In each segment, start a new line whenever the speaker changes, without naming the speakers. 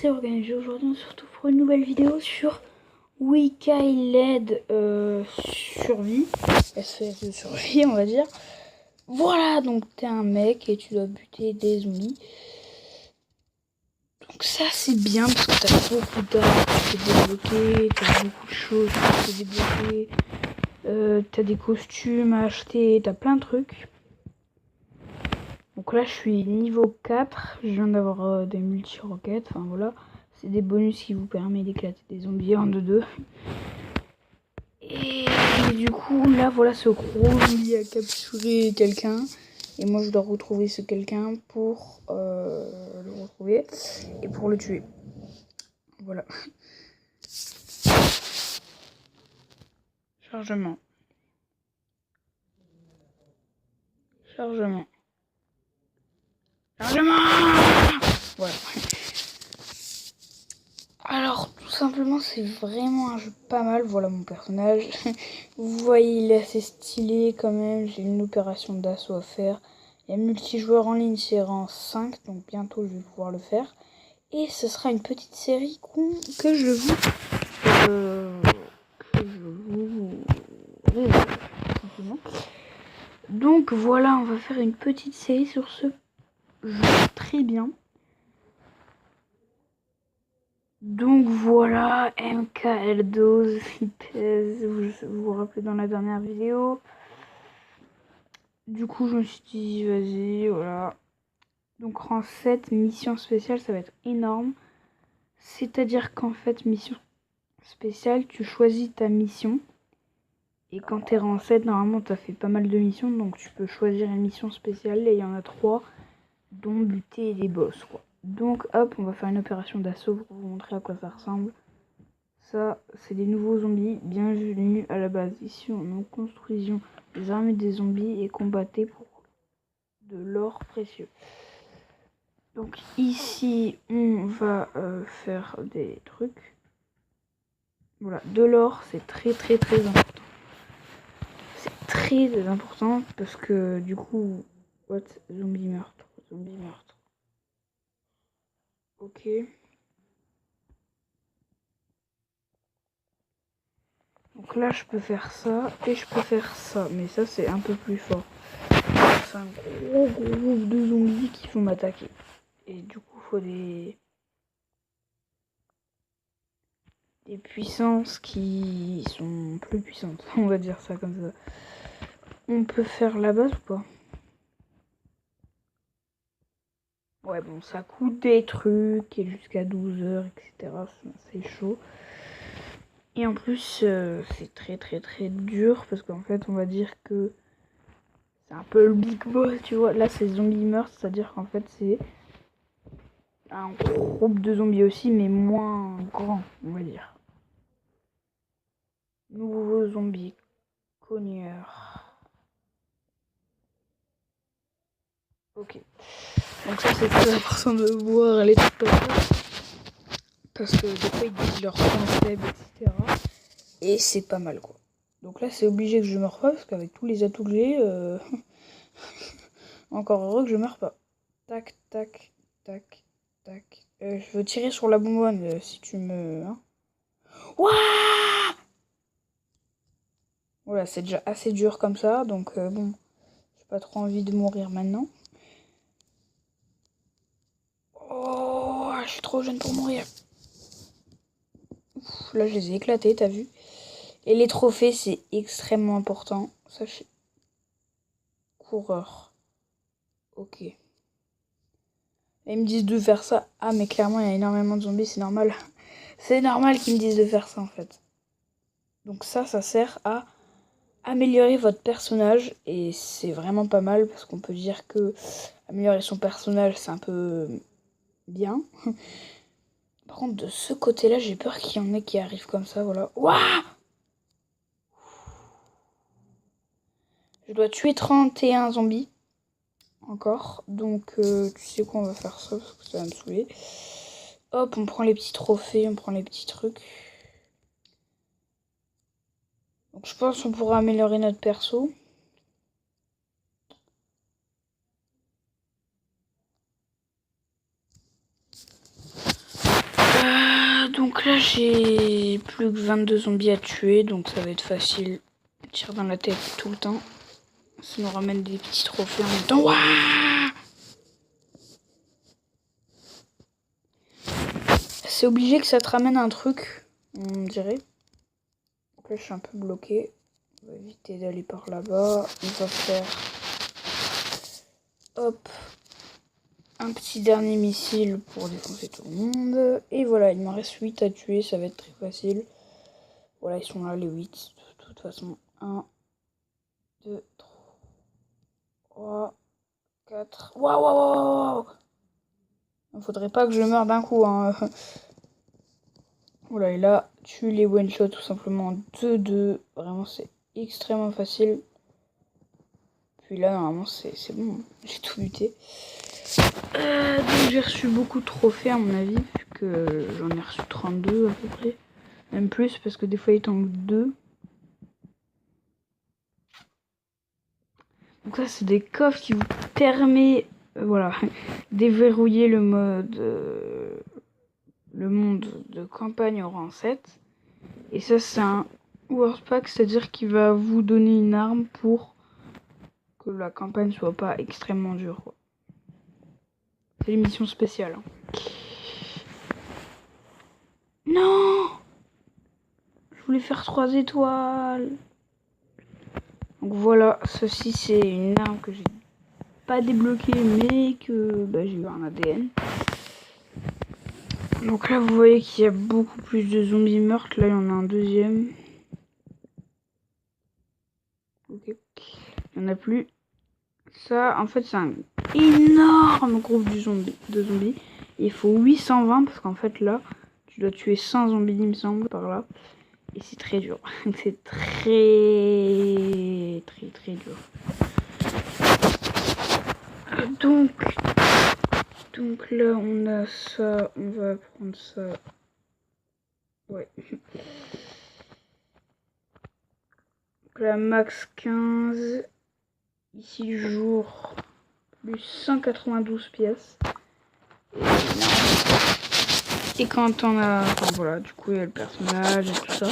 c'est organisé. Aujourd'hui on se retrouve pour une nouvelle vidéo sur Wikiled survie, SPS de survie on va dire. Voilà, donc t'es un mec et tu dois buter des zombies. Donc ça c'est bien parce que t'as beaucoup d'armes, tu peux débloquer, t'as beaucoup de choses que tu peux débloquer, t'as des costumes à acheter, t'as plein de trucs. Donc là je suis niveau 4, je viens d'avoir des multi-roquettes, enfin voilà. C'est des bonus qui vous permettent d'éclater des zombies en 2-2. Et du coup là voilà, ce gros zombie a capturé quelqu'un. Et moi je dois retrouver ce quelqu'un pour le retrouver et pour le tuer. Voilà. Chargement. Chargement. Chargement. Voilà. Alors tout simplement c'est vraiment un jeu pas mal. Voilà mon personnage. Vous voyez il est assez stylé quand même. J'ai une opération d'assaut à faire. Il y a multijoueur en ligne, c'est rang 5. Donc bientôt je vais pouvoir le faire. Et ce sera une petite série que je vous simplement. Donc voilà, on va faire une petite série sur ce jeu très bien. Donc voilà, MKL12, vous vous rappelez dans la dernière vidéo. Du coup je me suis dit vas-y, voilà. Donc rang 7, mission spéciale, ça va être énorme. C'est-à-dire qu'en fait, mission spéciale, tu choisis ta mission. Et quand t'es rang 7, normalement t'as fait pas mal de missions, donc tu peux choisir une mission spéciale. Et il y en a 3, dont buter des boss, quoi. Donc hop, on va faire une opération d'assaut pour vous montrer à quoi ça ressemble. Ça, c'est des nouveaux zombies. Bienvenue à la base. Ici, nous construisions des armées des zombies et combattaient pour de l'or précieux. Donc ici, on va faire des trucs. Voilà, de l'or, c'est très important. C'est très important parce que du coup, what? Zombie meurtre. Ok. Donc là, je peux faire ça et je peux faire ça. Mais ça, c'est un peu plus fort. C'est un gros groupe de zombies qui vont m'attaquer. Et du coup, il faut des puissances qui sont plus puissantes. On va dire ça comme ça. On peut faire la base ou pas? Ouais, bon, ça coûte des trucs et jusqu'à 12 heures, etc. C'est chaud. Et en plus, c'est très dur parce qu'en fait, on va dire que c'est un peu le big boss, tu vois. Là, c'est zombie meurtre, c'est-à-dire qu'en fait, c'est un groupe de zombies aussi, mais moins grand, on va dire. Nouveau zombie, cogneur. Ok. Donc ça, c'est très important de voir les trucs comme ça. Parce que des fois, ils disent leurs points faibles, etc. Et c'est pas mal, quoi. Donc là, c'est obligé que je meure pas, parce qu'avec tous les atouts que j'ai, encore heureux que je meurs pas. Tac, tac, tac, tac. Je veux tirer sur la bonbonne, si tu me... Hein. Ouah! Voilà, c'est déjà assez dur comme ça, donc bon, j'ai pas trop envie de mourir maintenant. Oh, je suis trop jeune pour mourir. Ouf, là, je les ai éclatés, t'as vu? Et les trophées, c'est extrêmement important. Sachez. Coureur. Ok. Et ils me disent de faire ça. Ah, mais clairement, il y a énormément de zombies, c'est normal. C'est normal qu'ils me disent de faire ça, en fait. Donc ça sert à améliorer votre personnage. Et c'est vraiment pas mal, parce qu'on peut dire que améliorer son personnage, c'est un peu bien. Par contre, de ce côté-là, j'ai peur qu'il y en ait qui arrivent comme ça, voilà. Ouah! Je dois tuer 31 zombies. Encore. Donc, tu sais quoi, on va faire ça, parce que ça va me saouler. Hop, on prend les petits trophées, on prend les petits trucs. Donc je pense qu'on pourra améliorer notre perso. Donc là j'ai plus que 22 zombies à tuer, donc ça va être facile. Tire dans la tête tout le temps. Ça nous ramène des petits trophées en même temps. Ouah, c'est obligé que ça te ramène un truc, on dirait. Donc là je suis un peu bloqué. On va éviter d'aller par là-bas. On va faire... Hop. Un petit dernier missile pour défoncer tout le monde. Et voilà, il m'en reste 8 à tuer, ça va être très facile. Voilà, ils sont là les 8. De toute façon, 1, 2, 3, 4. Waouh, waouh, waouh, waouh. Il faudrait pas que je meure d'un coup, hein. Voilà, et là, tue les one-shot tout simplement en 2-2. Vraiment, c'est extrêmement facile. Puis là, normalement, c'est bon. J'ai tout buté. Donc j'ai reçu beaucoup de trophées à mon avis, vu que j'en ai reçu 32 à peu près. Même plus, parce que des fois, il t'en manque 2. Donc ça, c'est des coffres qui vous permettent, voilà, déverrouiller le mode, le monde de campagne au rang 7. Et ça, c'est un World Pack, c'est-à-dire qu'il va vous donner une arme pour que la campagne soit pas extrêmement dure, quoi. C'est l'émission spéciale. Hein. Non, je voulais faire 3 étoiles. Donc voilà, ceci c'est une arme que j'ai pas débloquée, mais que j'ai eu un ADN. Donc là, vous voyez qu'il y a beaucoup plus de zombies meurtres. Là, il y en a un deuxième. Ok. Il n'y en a plus. Ça, en fait, c'est un énorme groupe de zombies. Il faut 820 parce qu'en fait, là, tu dois tuer 100 zombies, il me semble, par là. Et c'est très dur. C'est très, très, très dur. Donc là, on a ça. On va prendre ça. Ouais. Donc là, max 15. Ici, jour. Plus 192 pièces. Et quand on a... Enfin voilà, du coup, il y a le personnage et tout ça.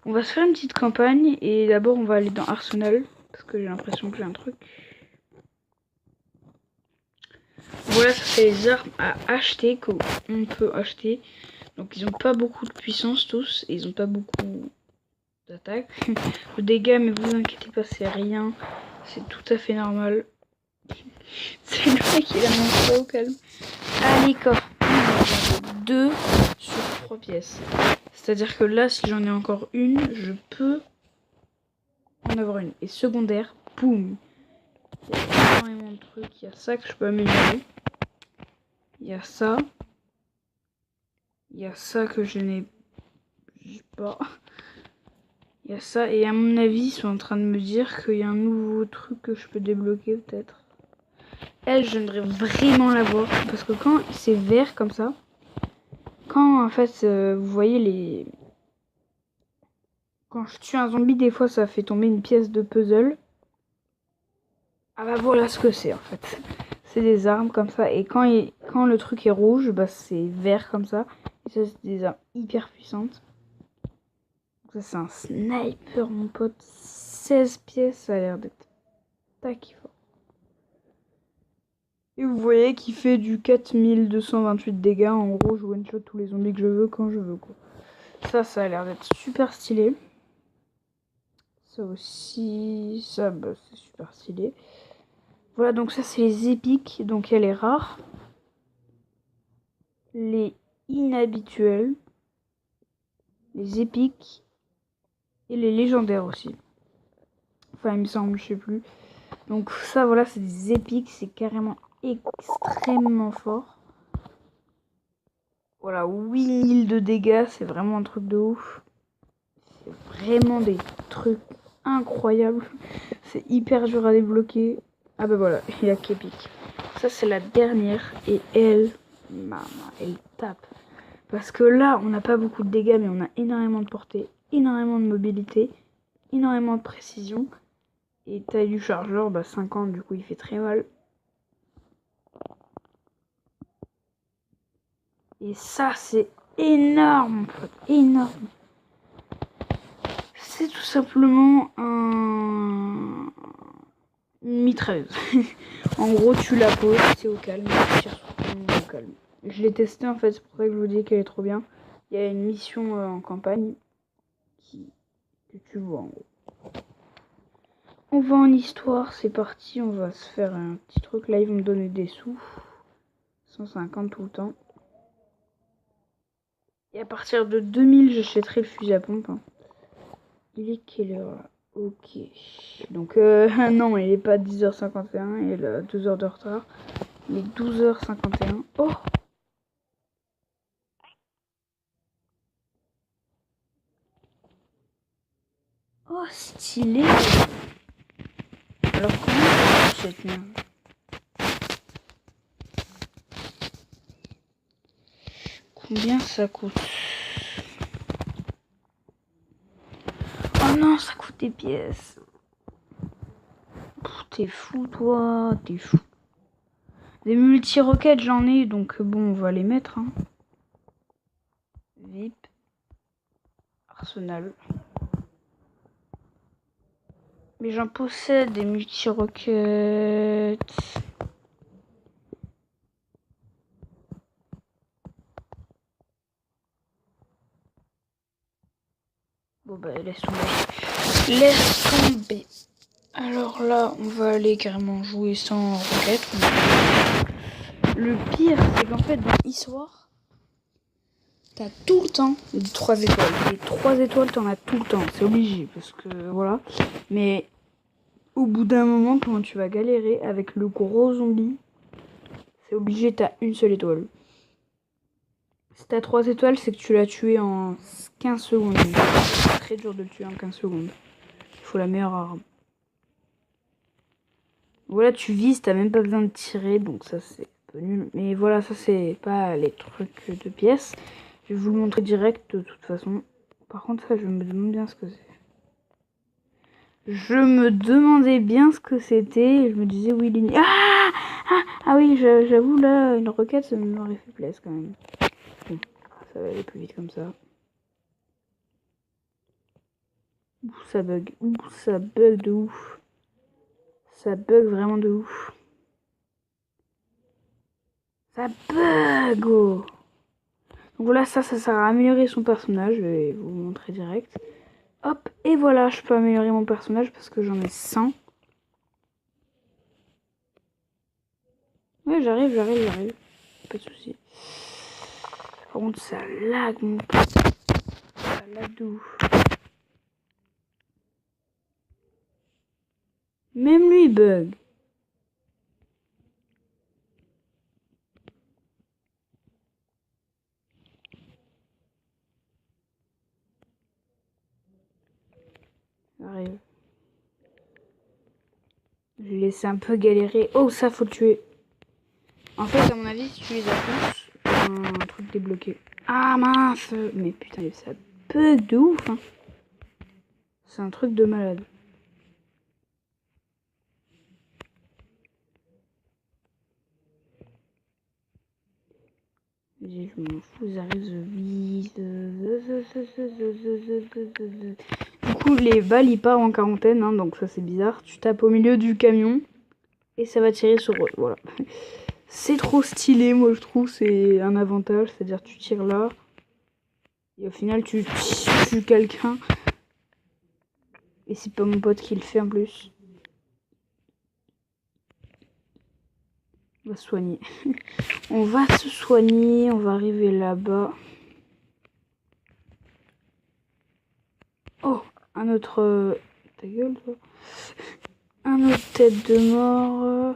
On va se faire une petite campagne. Et d'abord, on va aller dans Arsenal. Parce que j'ai l'impression que j'ai un truc. Voilà, ça c'est les armes à acheter qu'on peut acheter. Donc ils ont pas beaucoup de puissance tous. Et ils ont pas beaucoup d'attaque. Le dégât, mais vous inquiétez pas, c'est rien. C'est tout à fait normal. C'est le mec qui a montré au calme. Allez, coffre. 2 sur 3 pièces. C'est-à-dire que là, si j'en ai encore une, je peux en avoir une. Et secondaire, boum. Il y a énormément de trucs. Il y a ça que je peux améliorer. Il y a ça. Il y a ça que je n'ai pas. Il y a ça. Et à mon avis, ils sont en train de me dire qu'il y a un nouveau truc que je peux débloquer peut-être. Elle, j'aimerais vraiment la voir. Parce que quand c'est vert comme ça, quand en fait, vous voyez les... Quand je tue un zombie, des fois, ça fait tomber une pièce de puzzle. Ah bah voilà ce que c'est en fait. C'est des armes comme ça. Et quand le truc est rouge, bah c'est vert comme ça. Et ça, c'est des armes hyper puissantes. Donc ça, c'est un sniper, mon pote. 16 pièces, ça a l'air d'être tac fort. Et vous voyez qu'il fait du 4228 dégâts. En gros, je one-shot tous les zombies que je veux quand je veux, quoi. Ça a l'air d'être super stylé. Ça aussi, ça, bah, c'est super stylé. Voilà, donc ça, c'est les épiques. Donc, il y a les rares, les inhabituels, les épiques et les légendaires aussi. Enfin, il me semble, je sais plus. Donc, ça, voilà, c'est des épiques. C'est carrément extrêmement fort. Voilà, 8000 de dégâts, c'est vraiment un truc de ouf. C'est vraiment des trucs incroyables. C'est hyper dur à débloquer. Ah bah voilà, il y a qu'épique. Ça c'est la dernière et elle tape. Parce que là, on n'a pas beaucoup de dégâts, mais on a énormément de portée, énormément de mobilité, énormément de précision. Et taille du chargeur, 50, du coup il fait très mal. Et ça c'est énorme, mon pote, énorme. C'est tout simplement une mitrailleuse. En gros, tu la poses, c'est au calme, tu tires sur tout le monde au calme. Je l'ai testé en fait, c'est pour ça que je vous dis qu'elle est trop bien. Il y a une mission en campagne que tu vois en gros. On va en histoire, c'est parti, on va se faire un petit truc. Là, ils vont me donner des sous. 150 tout le temps. Et à partir de 2000, j'achèterai le fusil à pompe. Hein. Il est quelle heure là? Ok. Donc, non, il est pas 10h51, il a 2 heures de retard. Il est 12h51. Oh! Oh, stylé! Alors, comment ça marche cette merde? Combien ça coûte? Oh non, ça coûte des pièces. T'es fou, toi, t'es fou. Des multi-roquettes, j'en ai, donc bon, on va les mettre. Hein. VIP. Arsenal. Mais j'en possède des multi-roquettes. Bon bah laisse tomber. Laisse tomber. Alors là, on va aller carrément jouer sans roquette. Le pire, c'est qu'en fait, dans Histoire, t'as tout le temps les 3 étoiles. Les 3 étoiles, t'en as tout le temps. C'est obligé, parce que voilà. Mais au bout d'un moment, quand tu vas galérer avec le gros zombie, c'est obligé, t'as une seule étoile. Si t'as 3 étoiles, c'est que tu l'as tué en 15 secondes. C'est très dur de le tuer en 15 secondes. Il faut la meilleure arme. Voilà, tu vises, t'as même pas besoin de tirer, donc ça c'est un peu nul. Mais voilà, ça c'est pas les trucs de pièces. Je vais vous le montrer direct de toute façon. Par contre, ça, je me demande bien ce que c'est. Je me demandais bien ce que c'était. Je me disais, oui, ligne. Ah oui, j'avoue, là, une roquette, ça m'aurait fait plaisir quand même. Bon, ça va aller plus vite comme ça. Ouh, ça bug. Ouh, ça bug de ouf. Ça bug vraiment de ouf. Ça bug, oh. Donc voilà, ça sert à améliorer son personnage. Je vais vous montrer direct. Hop, et voilà, je peux améliorer mon personnage parce que j'en ai 100. Ouais, j'arrive. Pas de soucis. Par contre, ça lag, mon pote. Ça lag de ouf. Même lui, il bug. J'arrive. Je l'ai laissé un peu galérer. Oh, ça, faut le tuer. En fait, à mon avis, si tu les as tous, un truc débloqué. Ah mince. Mais putain, ça bug de ouf. Hein. C'est un truc de malade. Je m'en fous, j'arrive vite. Du coup, les balles, ils partent en quarantaine, hein, donc ça c'est bizarre. Tu tapes au milieu du camion et ça va tirer sur eux. Voilà. C'est trop stylé, moi je trouve, c'est un avantage. C'est-à-dire, tu tires là et au final, tu tues quelqu'un. Et c'est pas mon pote qui le fait en plus. On va se soigner. On va se soigner, on va arriver là-bas. Oh, un autre... Ta gueule, toi. Un autre tête de mort.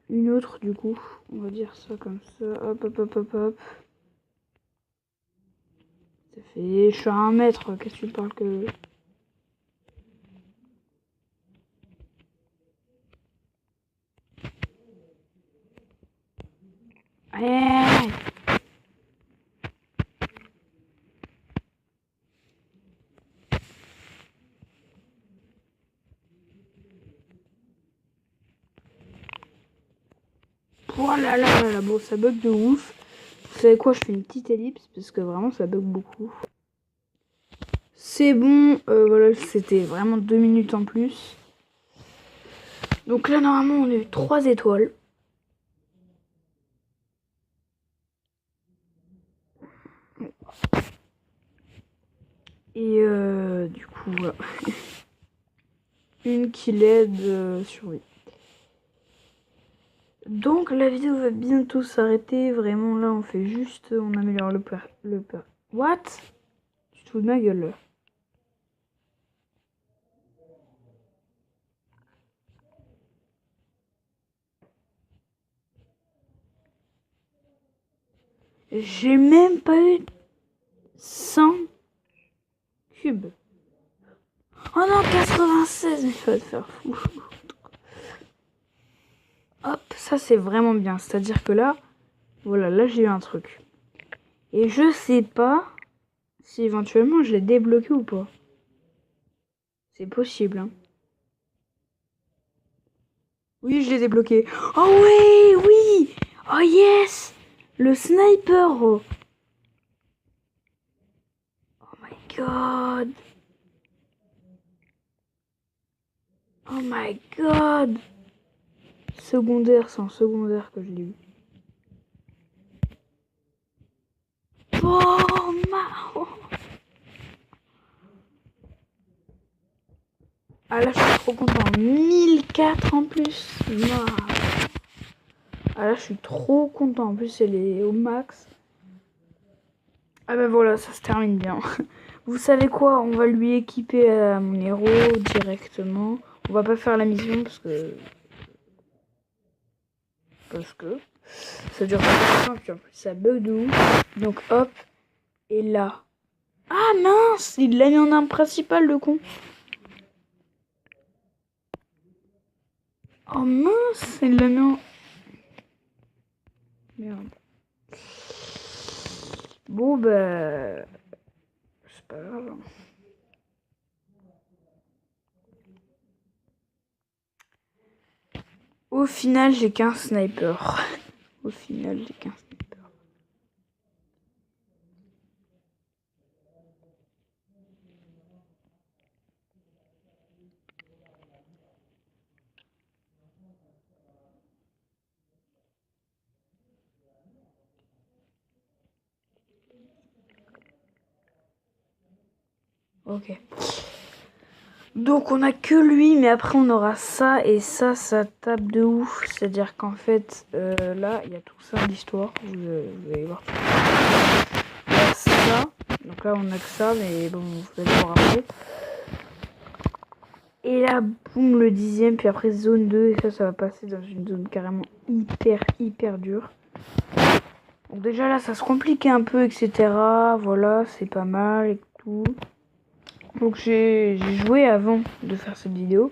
Une autre, du coup. On va dire ça comme ça. Hop, hop, hop, hop, hop. Ça fait... Je suis à 1 mètre. Qu'est-ce que tu parles que... Allez. Oh là là là là. Bon, ça bug de ouf. Vous savez quoi, je fais une petite ellipse parce que vraiment ça bug beaucoup. C'est bon, voilà, c'était vraiment 2 minutes en plus. Donc là, normalement, on a eu 3 étoiles. Et du coup, voilà. Une qui l'aide survie. Donc la vidéo va bientôt s'arrêter. Vraiment, là, on fait juste... On améliore le peur. What? Tu te fous de ma gueule, là. J'ai même pas eu 100 cubes. Oh non, 96, mais il va te faire fou. Hop, ça c'est vraiment bien. C'est-à-dire que là, voilà, là j'ai eu un truc. Et je sais pas si éventuellement je l'ai débloqué ou pas. C'est possible, hein. Oui, je l'ai débloqué. Oh oui, oui. Oh yes. Le sniper. Oh my god. Oh my god. Secondaire, c'est en secondaire que je l'ai eu. Oh ma... Ah là, je suis trop content. 1004 en plus. Ah là, je suis trop content. En plus, elle est au max. Ah bah voilà, ça se termine bien. Vous savez quoi? On va lui équiper à mon héros directement. On va pas faire la mission parce que ça dure pas longtemps, puis en plus ça bug de ouf. Donc hop, et là. Ah mince, il l'a mis en arme principale, le con. Oh mince, il l'a mis en... Merde. Bon bah... C'est pas grave. Au final, j'ai qu'un sniper. Au final, j'ai qu'un sniper. Ok. Donc on a que lui, mais après on aura ça, et ça tape de ouf. C'est-à-dire qu'en fait, là, il y a tout ça l'histoire. Vous allez voir. Il y a ça. Donc là, on a que ça, mais bon, vous allez voir après. Et là, boum, le 10e, puis après zone 2, et ça va passer dans une zone carrément hyper dure. Donc déjà là, ça se complique un peu, etc. Voilà, c'est pas mal et tout. Donc j'ai joué avant de faire cette vidéo.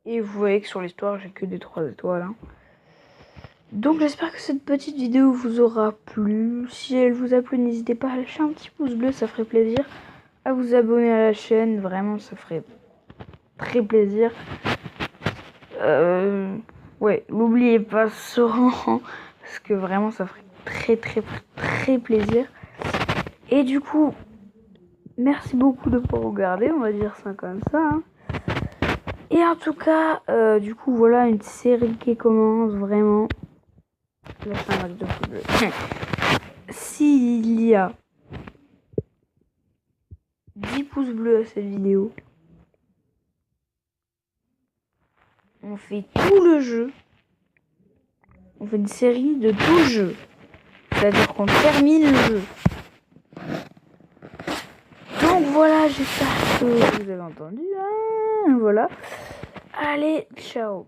Et vous voyez que sur l'histoire, j'ai que des 3 étoiles. Hein. Donc j'espère que cette petite vidéo vous aura plu. Si elle vous a plu, n'hésitez pas à lâcher un petit pouce bleu, ça ferait plaisir. À vous abonner à la chaîne, vraiment ça ferait très plaisir. Ouais, n'oubliez pas ce rang, parce que vraiment ça ferait très plaisir. Et du coup, merci beaucoup de pouvoir regarder, on va dire ça comme ça. Hein. Et en tout cas, du coup, voilà une série qui commence vraiment. Lâchez un max de pouce bleu. S'il y a 10 pouces bleus à cette vidéo, on fait tout le jeu. On fait une série de tout le jeu. C'est-à-dire qu'on termine le jeu. Donc voilà, j'espère que vous avez entendu. Hein, voilà. Allez, ciao.